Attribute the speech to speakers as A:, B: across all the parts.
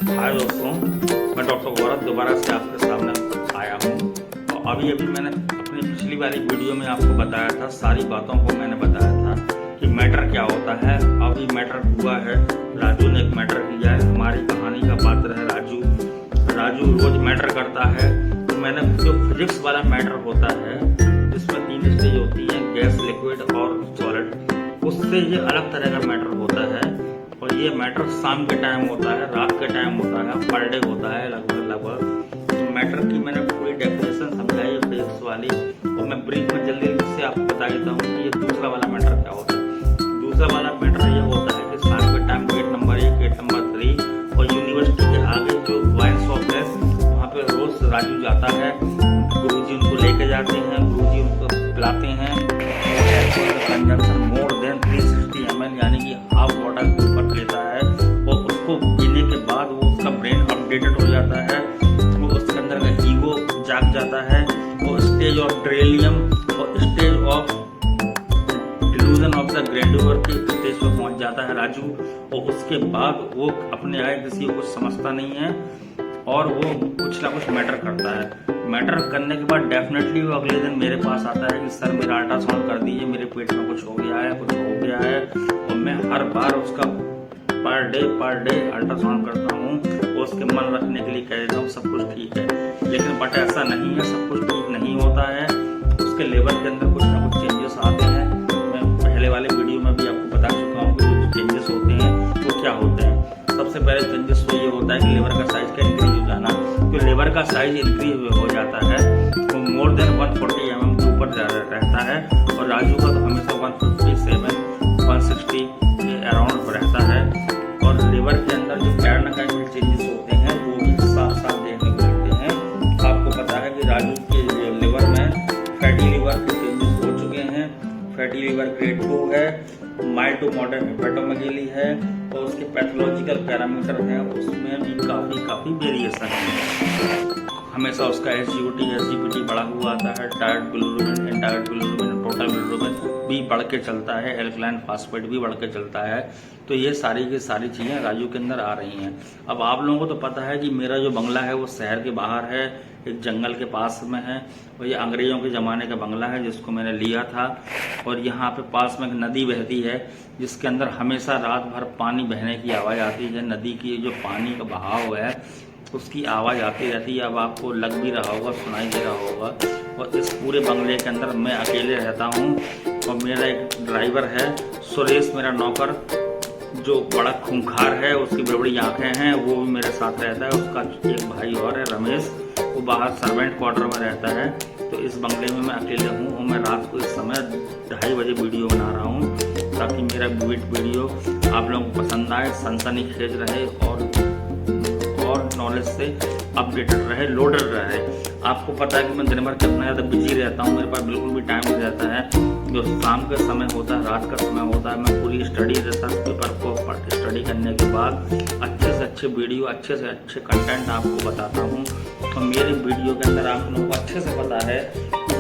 A: हाय दोस्तों, मैं डॉक्टर गौरव दोबारा से आपके सामने आया हूँ। और अभी मैंने अपनी पिछली वाली वीडियो में आपको बताया था, सारी बातों को मैंने बताया था कि मैटर क्या होता है। अभी मैटर हुआ है, राजू ने एक मैटर किया है। हमारी कहानी का पात्र है राजू। राजू रोज मैटर करता है। तो मैंने जो फिजिक्स वाला मैटर होता है, जिसमें 3 स्टेज होती है, गैस, लिक्विड और सॉलिड, उससे ये अलग तरह का मैटर होता है। और ये मैटर शाम के टाइम होता है, रात के टाइम होता है, पर डे होता है लगभग। तो मैटर की मैंने पूरी डेफिनेशन समझाई है फिजिक्स वाली, और मैं ब्रीफ में जल्दी से आपको बता देता हूँ कि ये दूसरा वाला मैटर क्या होता है। दूसरा वाला मैटर ये होता है कि शाम के time gate number 1, gate number 3 और यूनिवर्सिटी के आगे जो वाइन शॉप है, वहाँ पे रोज राजू जाता है। गुरुजी उनको लेके जाते हैं, गुरुजी उनको पिलाते हैं। कंजम्पशन मोर देन 360 ml यानी कि हाफ बॉटल ऊपर लेता है, और उसको पीने के बाद वो उसका ब्रेन अपडेटेड हो जाता है। वो उसके अंदर का ईगो जाग जाता है। वो स्टेज ऑफ ड्रेलियम और stage of delusion of the grandeur के स्टेज पर पहुंच जाता है राजू। और उसके बाद वो अपने आए किसी को कुछ समझता नहीं है, और वो कुछ ना कुछ मैटर करता है। मैटर करने के बाद डेफिनेटली वो अगले दिन मेरे पास आता है कि सर मेरा अल्ट्रासाउंड कर दीजिए, मेरे पेट में कुछ हो गया है, कुछ हो गया है। और मैं हर बार उसका पर डे अल्ट्रासाउंड करता हूँ, और उसके मन रखने के लिए कह देता हूँ सब कुछ ठीक है। लेकिन बट ऐसा नहीं है, सब कुछ ठीक नहीं होता है। उसके लेवल के अंदर कुछ ना कुछ चेंजेस आते हैं। मैं पहले वाले वीडियो में भी आपको बता चुका हूँ कि जो चेंजेस होते हैं वो क्या होते हैं। सबसे पहले चेंजेस तो ये होता है कि लेवर का साइज का इंक्रीज हो जाना। जो लेवर का साइज इंक्रीज हो जाता है वो मोर देन 140 mm के ऊपर रहता है, और राजू का तो हमेशा 157, 160 के अराउंड रहता है। और लेवर के अंदर जो पैरानाकाइमल चेंजेस होते हैं वो भी साफ साफ देखने को मिलते हैं। आपको पता है कि राजू के लिवर में फैटी लिवर के चेंजेस हो चुके हैं। फैटी लिवर ग्रेड 2 है, माइल्ड टू मॉडरेट हेपेटोमेगेली है, और उसके पैथोलॉजिकल पैरामीटर हैं उसमें भी काफ़ी वेरिएशन है। हमेशा उसका SGOT, SGPT बढ़ा हुआ आता है। Direct bilirubin, indirect bilirubin, total bilirubin भी बढ़ के चलता है। एल्कलाइन फास्फेट भी बढ़ के चलता है। तो ये सारी की सारी चीज़ें राजू के अंदर आ रही हैं। अब आप लोगों को तो पता है कि मेरा जो बंगला है वो शहर के बाहर है, एक जंगल के पास में है। और ये अंग्रेज़ों के ज़माने का बंगला है जिसको मैंने लिया था। और यहाँ पे पास में एक नदी बहती है जिसके अंदर हमेशा रात भर पानी बहने की आवाज़ आती है। नदी की जो पानी का बहाव है उसकी आवाज़ आती रहती है। अब आपको लग भी रहा होगा, सुनाई दे रहा होगा। और इस पूरे बंगले के अंदर मैं अकेले रहता हूँ, और मेरा एक ड्राइवर है सुरेश, मेरा नौकर, जो बड़ा खूंखार है, उसकी बड़ी बड़ी आँखें हैं, वो भी मेरे साथ रहता है। उसका एक भाई और है रमेश, वो बाहर सर्वेंट क्वार्टर में रहता है। तो इस बंगले में मैं अकेले हूँ, और मैं रात को इस समय 2:30 बजे वीडियो बना रहा हूँ, ताकि मेरा वीडियो आप लोगों को पसंद आए, सनसनीखेज रहे और नॉलेज से अपडेटेड रहे, लोडेड रहे। आपको पता है कि मैं दिन भर कितना ज़्यादा बिजी रहता हूँ, मेरे पास बिल्कुल भी टाइम नहीं रहता है। जो शाम का समय होता है, रात का समय होता है, मैं पूरी स्टडी रिसर्च पेपर को स्टडी करने के बाद अच्छे से अच्छे वीडियो, अच्छे से अच्छे कंटेंट आपको बताता हूँ। तो मेरी वीडियो के अंदर आप लोगों को अच्छे से पता है,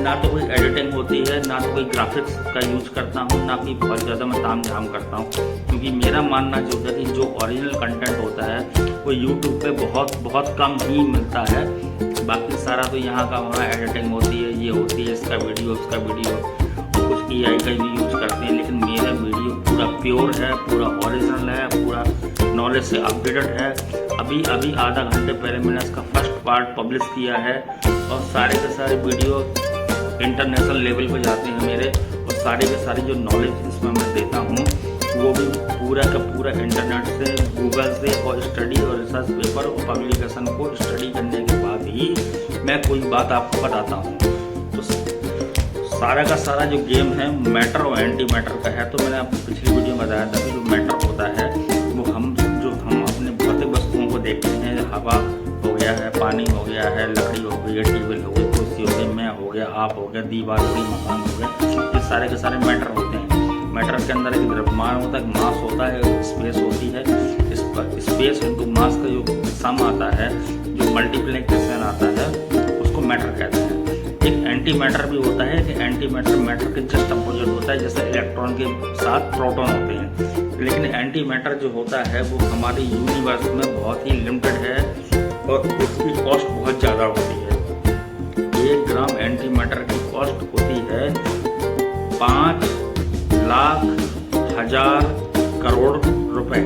A: ना तो कोई एडिटिंग होती है, ना तो कोई ग्राफिक्स का यूज करता हूँ, ना कि बहुत ज़्यादा मैं ताम झाम करता हूँ। क्योंकि मेरा मानना जो है कि जो ओरिजिनल कंटेंट होता है वो यूट्यूब पे बहुत कम ही मिलता है। बाकी सारा तो यहाँ का वहाँ एडिटिंग होती है, ये होती है, इसका वीडियो, उसका वीडियो, और कुछ AI का भी यूज करते हैं। लेकिन मेरा वीडियो पूरा प्योर है, पूरा ओरिजिनल है, पूरा नॉलेज से अपडेटेड है। अभी आधा घंटे पहले मैंने इसका फर्स्ट पार्ट पब्लिश किया है, और सारे के सारे वीडियो इंटरनेशनल लेवल पे जाते हैं मेरे। और सारे के सारे जो नॉलेज इसमें मैं देता हूँ वो भी पूरा का पूरा इंटरनेट से, गूगल से, और स्टडी और रिसर्च पेपर और पब्लिकेशन को स्टडी करने के बाद ही मैं कोई बात आपको बताता हूँ। तो सारा का सारा जो गेम है मैटर और एंटी मैटर का है। तो मैंने आपको पिछली वीडियो में बताया था कि जो मैटर होता है वो हम अपने भौतिक वस्तुओं को देखते हैं। हवा हो गया है, पानी हो गया है, लकड़ी हो गई है, टेबल हो गई, कुर्सी हो गई, मैं हो गया, आप हो गया, दीवार हो गई, मकान हो गया, ये सारे के सारे मैटर होते हैं। मैटर के अंदर एक द्रव्यमान होता है, मास होता है, स्पेस होती है। इस पर स्पेस इंटू मास का जो सम आता है, जो मल्टीप्लिकेशन आता है, उसको मैटर कहते हैं। एक एंटी मैटर भी होता है कि एंटी मैटर मैटर के जस्ट अपोजिट होता है, जैसे इलेक्ट्रॉन के साथ प्रोटॉन होते हैं। लेकिन एंटी मैटर जो होता है वो हमारे यूनिवर्स में बहुत ही लिमिटेड है और उसकी कॉस्ट बहुत ज़्यादा होती है। 1 ग्राम एंटी मैटर की कॉस्ट होती है 5 लाख 1000 करोड़ रुपए,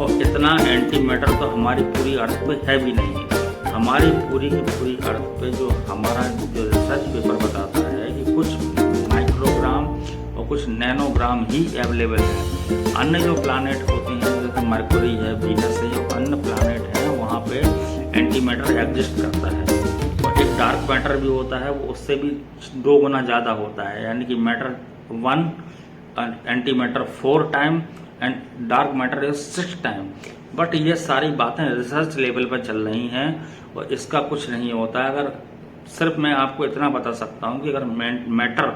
A: और इतना एंटी मैटर तो हमारी पूरी अर्थ पे है भी नहीं। हमारी पूरी की पूरी अर्थ पे जो हमारा जो रिसर्च पेपर बताता है कि कुछ माइक्रोग्राम और कुछ नैनोग्राम ही अवेलेबल है। अन्य जो प्लानेट होते हैं जैसे मरकुरी है, वीनस है, जो अन्य प्लानेट है वहाँ पे एंटी मैटर एग्जिस्ट करता है। और एक डार्क मैटर भी होता है, वो उससे भी 2 गुना ज़्यादा होता है, यानी कि matter 1 anti matter 4 time and dark matter is 6 time. But ये सारी बातें रिसर्च लेवल पर चल रही हैं और इसका कुछ नहीं होता है। अगर सिर्फ मैं आपको इतना बता सकता हूँ कि अगर मैटर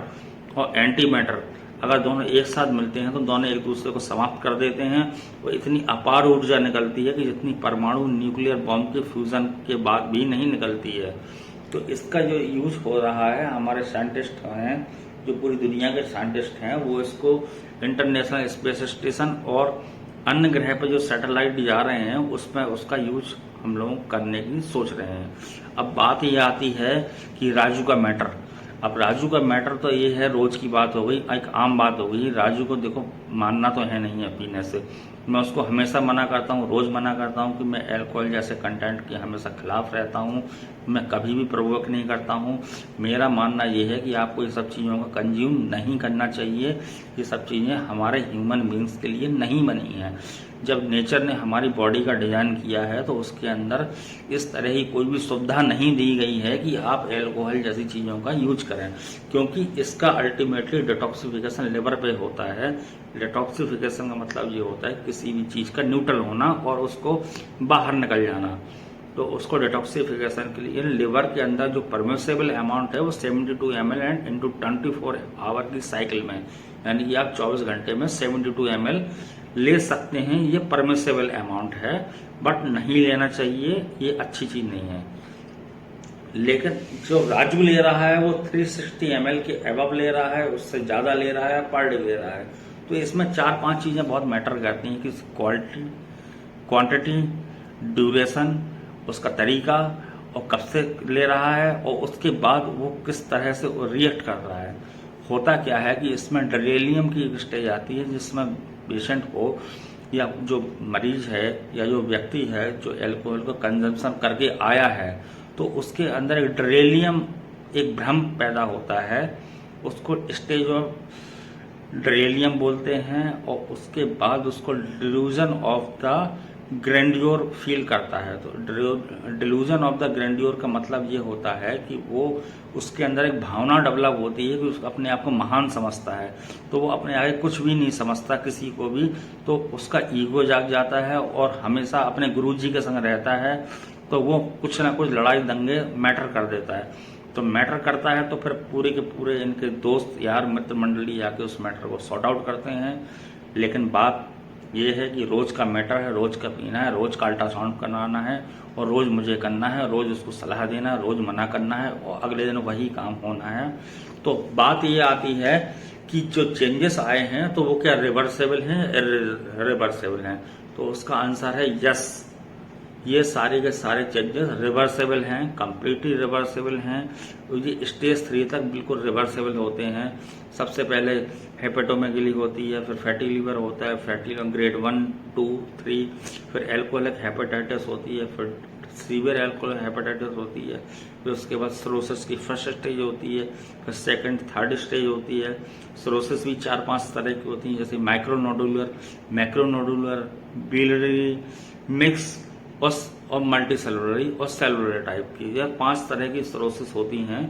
A: और एंटी मैटर अगर दोनों एक साथ मिलते हैं तो दोनों एक दूसरे को समाप्त कर देते हैं और इतनी अपार ऊर्जा निकलती है कि जितनी परमाणु न्यूक्लियर बॉम्ब के फ्यूजन के बाद भी नहीं निकलती है। तो इसका जो यूज हो रहा है, हमारे साइंटिस्ट हैं जो पूरी दुनिया के साइंटिस्ट हैं वो इसको इंटरनेशनल स्पेस स्टेशन और अन्य ग्रह पर जो सैटेलाइट जा रहे हैं उसमें उसका यूज हम लोग करने की सोच रहे हैं। अब बात ये आती है कि राजू का मैटर। अब राजू का मैटर तो ये है, रोज की बात हो गई, एक आम बात हो गई। राजू को देखो मानना तो है नहीं है पीने से, मैं उसको हमेशा मना करता हूँ, रोज मना करता हूँ कि मैं अल्कोहल जैसे कंटेंट के हमेशा खिलाफ रहता हूँ, मैं कभी भी प्रवोक नहीं करता हूँ। मेरा मानना ये है कि आपको ये सब चीज़ों का कंज्यूम नहीं करना चाहिए। ये सब चीज़ें हमारे ह्यूमन बींग्स के लिए नहीं बनी हैं। जब नेचर ने हमारी बॉडी का डिज़ाइन किया है तो उसके अंदर इस तरह की कोई भी सुविधा नहीं दी गई है कि आप अल्कोहल जैसी चीज़ों का यूज करें, क्योंकि इसका अल्टीमेटली डिटॉक्सिफिकेशन लिवर पे होता है। डिटॉक्सिफिकेशन का मतलब ये होता है किसी भी चीज़ का न्यूट्रल होना और उसको बाहर निकल जाना। तो उसको डिटॉक्सिफिकेशन के लिए लिवर के अंदर जो परमिसेबल अमाउंट है वो 72 ml एंड इंटू 24 आवर की साइकिल में, यानी कि आप 24 घंटे में 72 ml ले सकते हैं। ये परमिसेबल अमाउंट है, बट नहीं लेना चाहिए, ये अच्छी चीज नहीं है। लेकिन जो राजू ले रहा है वो 360 ml के एबव ले रहा है, उससे ज्यादा ले रहा है, पर डे ले रहा है। तो इसमें 4-5 चीजें बहुत मैटर करती हैं कि क्वालिटी, क्वांटिटी, ड्यूरेशन, उसका तरीका और कब से ले रहा है और उसके बाद वो किस तरह से रिएक्ट कर रहा है। होता क्या है कि इसमें डेलिरियम की एक स्टेज आती है जिसमें पेशेंट को या जो मरीज है या जो व्यक्ति है जो अल्कोहल को कंजम्पशन करके आया है तो उसके अंदर एक डेलिरियम, एक भ्रम पैदा होता है, उसको स्टेज ऑफ डेलिरियम बोलते हैं। और उसके बाद उसको delusion of the grandeur feel करता है। तो डिल्यूजन ऑफ द ग्रैंडियोर का मतलब ये होता है कि वो उसके अंदर एक भावना डेवलप होती है कि उसको अपने आप को महान समझता है, तो वो अपने आगे कुछ भी नहीं समझता किसी को भी, तो उसका ईगो जाग जाता है और हमेशा अपने गुरुजी के संग रहता है। तो वो कुछ ना कुछ लड़ाई दंगे मैटर कर देता है। तो मैटर करता है तो फिर पूरे के पूरे इनके दोस्त यार मित्र मंडली आके उस मैटर को सॉर्ट आउट करते हैं। लेकिन बात ये है कि रोज का मैटर है, रोज का पीना है, रोज का अल्ट्रासाउंड कराना है और रोज मुझे करना है, रोज उसको सलाह देना है, रोज मना करना है और अगले दिन वही काम होना है। तो बात ये आती है कि जो चेंजेस आए हैं तो वो क्या रिवर्सेबल हैं, इरिवर्सेबल हैं? तो उसका आंसर है यस। ये सारे के सारे चेंजेस रिवर्सेबल हैं, कंप्लीटली रिवर्सेबल हैं। ये स्टेज 3 तक बिल्कुल रिवर्सेबल होते हैं। सबसे पहले हेपेटोमेगली होती है, फिर फैटी लीवर होता है, फैटी ग्रेड 1, 2, 3, फिर एल्कोहलिक हेपेटाइटिस होती है, फिर सीवियर एल्कोहलिक हेपेटाइटिस होती है, फिर उसके बाद सिरोसिस की फर्स्ट स्टेज होती है, फिर सेकंड, थर्ड स्टेज होती है। सिरोसिस भी 4-5 तरह की होती है, जैसे माइक्रोनोडुलर, मैक्रोनोडुलर, बिलियरी, मिक्स और मल्टी सेलुलरी और सेलुलर टाइप की। यह 5 तरह की सिरोसिस होती हैं,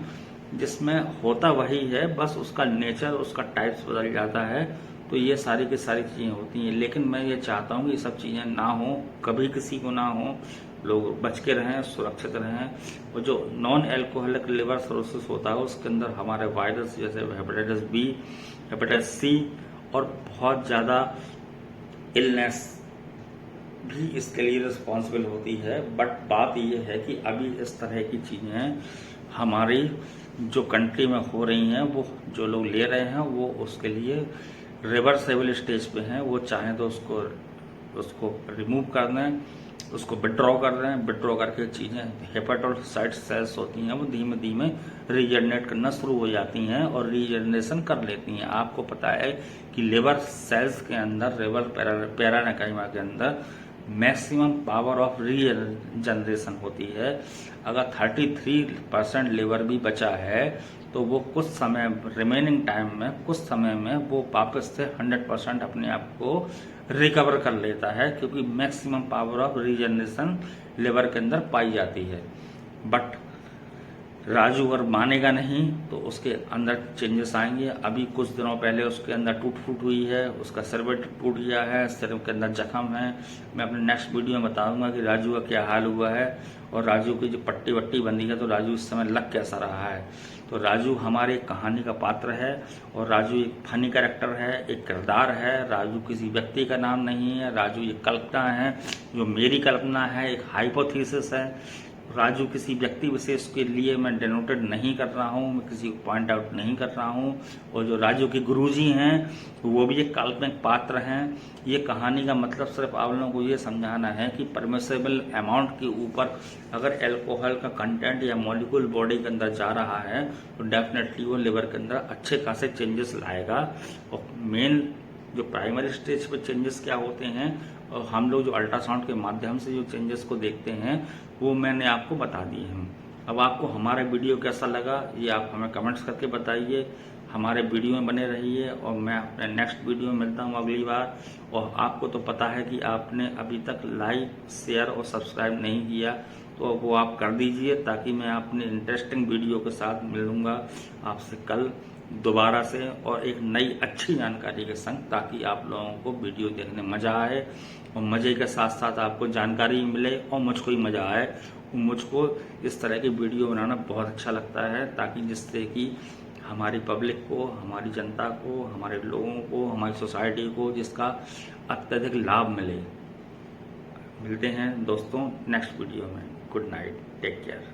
A: जिसमें होता वही है, बस उसका नेचर, उसका टाइप्स बदल जाता है। तो ये सारी की सारी चीज़ें होती हैं। लेकिन मैं ये चाहता हूँ कि ये सब चीज़ें ना हो, कभी किसी को ना हो, लोग बच के रहें, सुरक्षित रहें। और जो नॉन एल्कोहलिक लिवर सिरोसिस होता है उसके अंदर हमारे वायरस जैसे हेपेटाइटिस बी, हेपेटाइटिस सी और बहुत ज़्यादा इलनेस भी इसके लिए रिस्पॉन्सिबल होती है। बट बात यह है कि अभी इस तरह की चीज़ें हमारी जो कंट्री में हो रही हैं, वो जो लोग ले रहे हैं वो उसके लिए रिवर्सेबल स्टेज पे हैं। वो चाहें तो उसको रिमूव कर दें, उसको विड्रॉ कर रहे हैं। विड्रॉ करके चीज़ें हेपेटोसाइट सेल्स होती हैं वो धीमे धीमे रीजनरेट करना शुरू हो जाती हैं और रीजनरेशन कर लेती हैं। आपको पता है कि लिवर सेल्स के अंदर, लिवर पैरान्काइमा के अंदर मैक्सिमम पावर ऑफ रीजनरेशन होती है। अगर 33% लिवर भी बचा है तो वो कुछ समय रिमेनिंग टाइम में, कुछ समय में वो वापस से 100% अपने आप को रिकवर कर लेता है, क्योंकि maximum power of regeneration liver के अंदर पाई जाती है। बट राजू अगर मानेगा नहीं तो उसके अंदर चेंजेस आएंगे। अभी कुछ दिनों पहले उसके अंदर टूट फूट हुई है, उसका सिर टूट गया है, सिर के अंदर जख्म है। मैं अपने नेक्स्ट वीडियो में बताऊंगा कि राजू का क्या हाल हुआ है और राजू की जो पट्टी वट्टी बंदी है तो राजू इस समय लग कैसा रहा है। तो राजू हमारे कहानी का पात्र है और राजू एक फनी कैरेक्टर है, एक किरदार है। राजू किसी व्यक्ति का नाम नहीं है। राजू एक कल्पना है, जो मेरी कल्पना है, एक हाइपोथेसिस है। राजू किसी व्यक्ति विशेष के लिए मैं डेनोटेड नहीं कर रहा हूँ, मैं किसी को पॉइंट आउट नहीं कर रहा हूँ। और जो राजू के गुरुजी हैं वो भी एक काल्पनिक पात्र हैं। ये कहानी का मतलब सिर्फ आप लोगों को ये समझाना है कि परमिसेबल अमाउंट के ऊपर अगर एल्कोहल का कंटेंट या मॉलिक्यूल बॉडी के अंदर जा रहा है तो डेफिनेटली वो लिवर के अंदर अच्छे खासे चेंजेस लाएगा। और मेन जो प्राइमरी स्टेज पे चेंजेस क्या होते हैं और हम लोग जो अल्ट्रासाउंड के माध्यम से जो चेंजेस को देखते हैं वो मैंने आपको बता दिए हैं। अब आपको हमारा वीडियो कैसा लगा ये आप हमें कमेंट्स करके बताइए। हमारे वीडियो में बने रहिए और मैं अपने नेक्स्ट वीडियो में मिलता हूँ अगली बार। और आपको तो पता है कि आपने अभी तक लाइक, शेयर और सब्सक्राइब नहीं किया, तो वो आप कर दीजिए ताकि मैं अपने इंटरेस्टिंग वीडियो के साथ मिलूँगा आपसे कल दोबारा से और एक नई अच्छी जानकारी के संग, ताकि आप लोगों को वीडियो देखने मज़ा आए और मज़े के साथ साथ आपको जानकारी मिले और मुझको ही मज़ा आए। मुझको इस तरह की वीडियो बनाना बहुत अच्छा लगता है, ताकि जिससे कि हमारी पब्लिक को, हमारी जनता को, हमारे लोगों को, हमारी सोसाइटी को जिसका अत्यधिक लाभ मिले। मिलते हैं दोस्तों नेक्स्ट वीडियो में। Good night, take care.